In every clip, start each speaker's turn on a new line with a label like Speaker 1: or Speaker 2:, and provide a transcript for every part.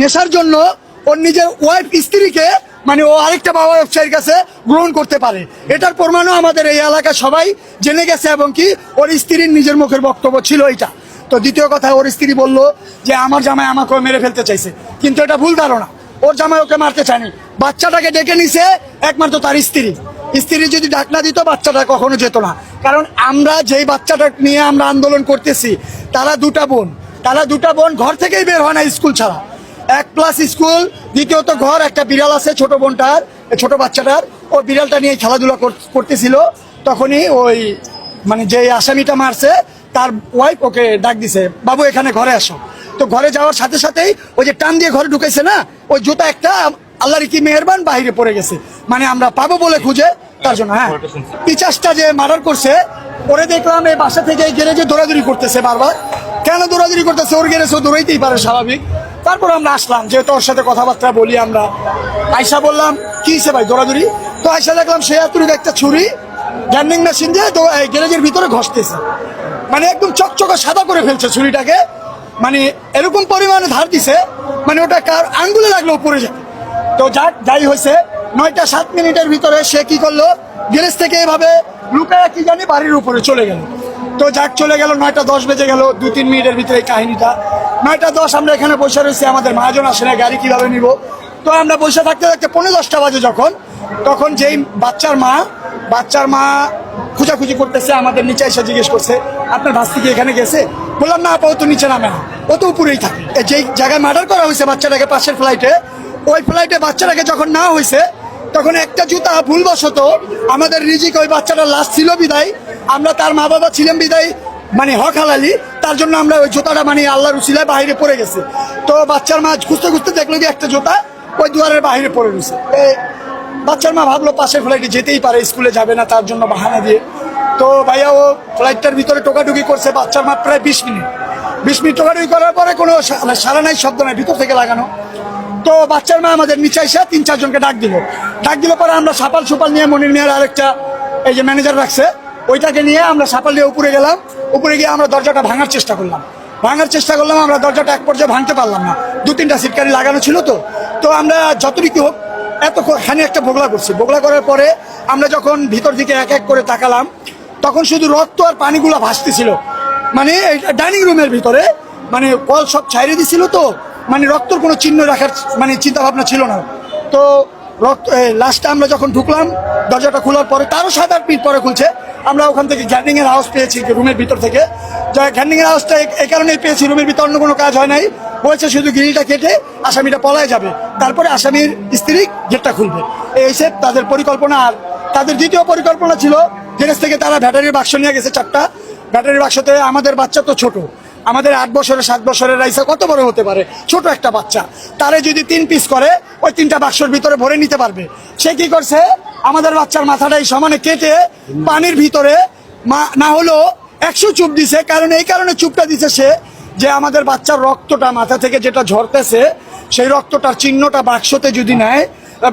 Speaker 1: নেশার জন্য ওর নিজের ওয়াইফ স্ত্রীকে মানে ও আরেকটা বাবা ব্যবসায়ীর কাছে গ্রহণ করতে পারে। এটার প্রমাণও আমাদের এই এলাকা সবাই জেনে গেছে এবং কি ওর স্ত্রীর নিজের মুখের বক্তব্য ছিল এটা। তো দ্বিতীয় কথা, ওর স্ত্রী বলল যে আমার জামাই আমাকে মেরে ফেলতে চাইছে, কিন্তু এটা ভুল ধারণা। ওর জামাই ওকে মারতে চায়নি, বাচ্চাটাকে ডেকে নিছে একমাত্র তার স্ত্রী যদি ডাক না দিত বাচ্চাটা কখনো যেত না। কারণ আমরা যেই বাচ্চাটা নিয়ে আমরা আন্দোলন করতেছি তারা দুটা বোন ঘর থেকেই বের হয় না স্কুল ছাড়া। 1 স্কুল, দ্বিতীয়ত ঘর, একটা বিড়াল আছে ছোট বোনটার, ছোট বাচ্চাটার, ও বিড়ালটা নিয়ে খেলাধুলা করতেছিল। তখনই ওই মানে যে আসামিটা মারছে তার ওয়াইফ ওকে ডাক দিছে, বাবু এখানে ঘরে আসো। তো ঘরে যাওয়ার সাথে সাথেই ওই যে টান দিয়ে ঘরে ঢুকেছে না, ওই জুতা একটা আল্লাহর কি মেহেরবান বাইরে পড়ে গেছে, মানে আমরা পাবো বলে খুঁজে তার জন্য। হ্যাঁ, পিচাসটা যে মার্ডার করছে ওরে দেখলাম এই বাসা থেকে এই গ্যারেজে দৌড়াদৌড়ি করতেছে বারবার। কেন দৌড়াদৌড়ি করতেছে? ওর গ্যারেজ ও দৌড়াইতেই পারে, স্বাভাবিক। তারপর আমরা আসলাম, যেহেতু ওর সাথে কথাবার্তা বলি আমরা। আয়সা বললাম কি হয়েছে ভাই দৌড়াদৌড়ি? তো আয়সা দেখলাম সে এতটুকু একটা ছুরি গ্যান্ডিং মেশিন দিয়ে গ্যারেজের ভিতরে ঘষতেছে, মানে একদম চকচকে সাদা করে ফেলছে ছুরিটাকে, মানে এরকম পরিমাণে ধার দিছে মানে ওটা কার আঙ্গুলে লাগলো পড়ে যায়। তো যাই হয়েছে 9টা 7 মিনিটের ভিতরে সে কি করলো, গ্যারেজ থেকে এভাবে লুকায় কি জানি বাড়ির উপরে চলে গেল। তো চলে গেল, 9টা 10 বেজে গেল, 2-3 মিনিটের ভিতরে এই কাহিনীটা। 9টা 10 আমরা এখানে বসে রয়েছি, আমাদের মহাজন আসে না, গাড়ি কিভাবে নিব। তো আমরা বসে থাকতে থাকতে 10:45 বাজে তখন যেই বাচ্চার মা খুঁজাখুঁজি করতেছে, আমাদের নিচে এসে জিজ্ঞেস করছে আপনার ভাস্তি কি এখানে গেছে? বললাম না আপা, ও তো নিচে নামে না, ও তো উপরেই থাকে। যেই জায়গায় মার্ডার করা হয়েছে বাচ্চাটাকে, পাশের ফ্লাইটে, ওই ফ্লাইটে বাচ্চাটাকে যখন না হয়েছে তখন একটা জুতা ভুলবশত আমাদের রিজিক, ওই বাচ্চাটার লাশ ছিল বিদায়, আমরা তার মা বাবা ছিলাম বিদায়, মানে হক হালালি, তার জন্য আমরা ওই জুতাটা মানে আল্লাহর উসিলায় বাইরে পড়ে গেছে। তো বাচ্চার মা খুঁজতে খুঁজতে দেখলো যে একটা জুতা ওই দুয়ারের বাইরে পড়ে রয়েছে। বাচ্চার মা ভাবলো পাশের ফ্লাইটে যেতেই পারে, স্কুলে যাবে না, তার জন্য বাহানা দিয়ে। তো ভাইয়া ও ফ্লাইটটার ভিতরে টোকাটুকি করছে, বাচ্চার মা প্রায় 20 মিনিট টোকাটুকি করার পরে কোনো সারা নাই, শব্দ নাই, ভিতর থেকে লাগানো। তো বাচ্চার মা আমাদের নিচে এসে 3-4 জনকে ডাক দিল পরে আমরা সাপাল নিয়ে, মনির মিয়ার আরেকটা এই যে ম্যানেজার রাখছে, ওইটাকে নিয়ে আমরা সাপাল নিয়ে উপরে গেলাম। উপরে গিয়ে আমরা দরজাটা ভাঙার চেষ্টা করলাম। আমরা দরজাটা এক পর্যায়ে ভাঙতে পারলাম না, 2-3টা সিটকারি লাগানো ছিল। তো আমরা যতটুকু হোক এতখানি একটা বগলা করার পরে আমরা যখন ভিতর দিকে এক এক করে তাকালাম, তখন শুধু রক্ত আর পানিগুলো ভাসতেছিল, মানে ডাইনিং রুমের ভিতরে, মানে কল সব ছাইড়ে দিছিল। তো মানে রক্তর কোনো চিহ্ন রাখার মানে চিন্তা ভাবনা ছিল না। তো লাস্টে আমরা যখন ঢুকলাম, দরজাটা খোলার পরে তারও 7-8 মিনিট পরে খুলছে, আমরা ওখান থেকে গ্যান্ডিং এর আওয়াজ পেয়েছি রুমের ভিতর থেকে। গ্যান্ডিং এর আওয়াজটা এই কারণেই পেয়েছি, রুমের ভিতর অন্য কোনো কাজ হয় নাই, বলছে শুধু গ্রিলটা কেটে আসামিটা পলায় যাবে, তারপরে আসামির স্ত্রী গেটটা খুলবে। এই সে তাদের পরিকল্পনা। আর তাদের দ্বিতীয় পরিকল্পনা ছিল, গ্যারেজ থেকে তারা ব্যাটারির বাক্স নিয়ে গেছে 4টা। ব্যাটারির বাক্সতে আমাদের বাচ্চা তো ছোট, আমাদের 8 বছরের 7 বছরের রাইসা কত বড় হতে পারে, ছোট একটা বাচ্চা, তারে যদি 3 পিস করে ওই 3টা বাক্সর ভিতরে ভরে নিতে পারবে। সে কি করছে, আমাদের বাচ্চার মাথাটাই সমানে কেটে পানির ভিতরে না হলো 100 চুপ দিছে। কারণ এই কারণে চুপটা দিছে সে, যে আমাদের বাচ্চার রক্তটা মাথা থেকে যেটা ঝরতেছে, সেই রক্তটার চিহ্নটা বাক্সতে যদি নেয়,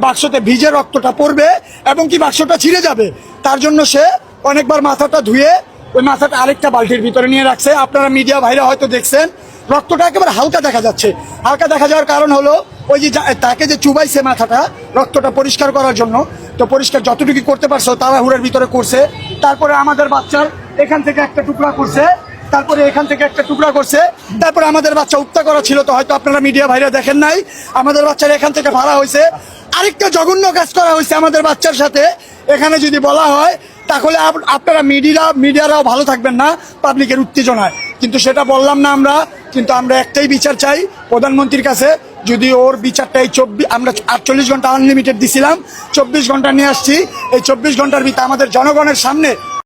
Speaker 1: বাক্সতে ভিজে রক্তটা পড়বে এবং কি বাক্সটা ছিঁড়ে যাবে। তার জন্য সে অনেকবার মাথাটা ধুয়ে ওই মাথাটা আরেকটা বালতির ভিতরে নিয়ে রাখছে। আপনারা মিডিয়া ভাইরা হয়তো দেখছেন, রক্তটা একেবারে হালকা দেখা যাচ্ছে। হালকা দেখা যাওয়ার কারণ হলো ওই যে তাকে যে চুবাইছে মাথাটা রক্তটা পরিষ্কার করার জন্য, তো পরিষ্কার যতটুকু করতে পারছো তাড়াহুড়োর ভিতরে করছে। তারপরে আমাদের বাচ্চার এখান থেকে একটা টুকরা করছে, তারপরে এখান থেকে একটা টুকরা করছে, তারপরে আমাদের বাচ্চা উত্তা করা ছিল, তো হয়তো আপনারা মিডিয়া ভাইরা দেখেন নাই, আমাদের বাচ্চার এখান থেকে ভাড়া হয়েছে। আরেকটা জঘন্য কাজ করা হয়েছে আমাদের বাচ্চার সাথে, এখানে যদি বলা হয় তাহলে আপনারা মিডিয়ারাও ভালো থাকবেন না পাবলিকের উত্তেজনায়, কিন্তু সেটা বললাম না আমরা। কিন্তু আমরা একটাই বিচার চাই প্রধানমন্ত্রীর কাছে, যদি ওর বিচারটাই আমরা 48 ঘন্টা আনলিমিটেড দিছিলাম, 24 ঘন্টা নিয়ে আসছি। এই 24 ঘন্টার ভিতরে আমাদের জনগণের সামনে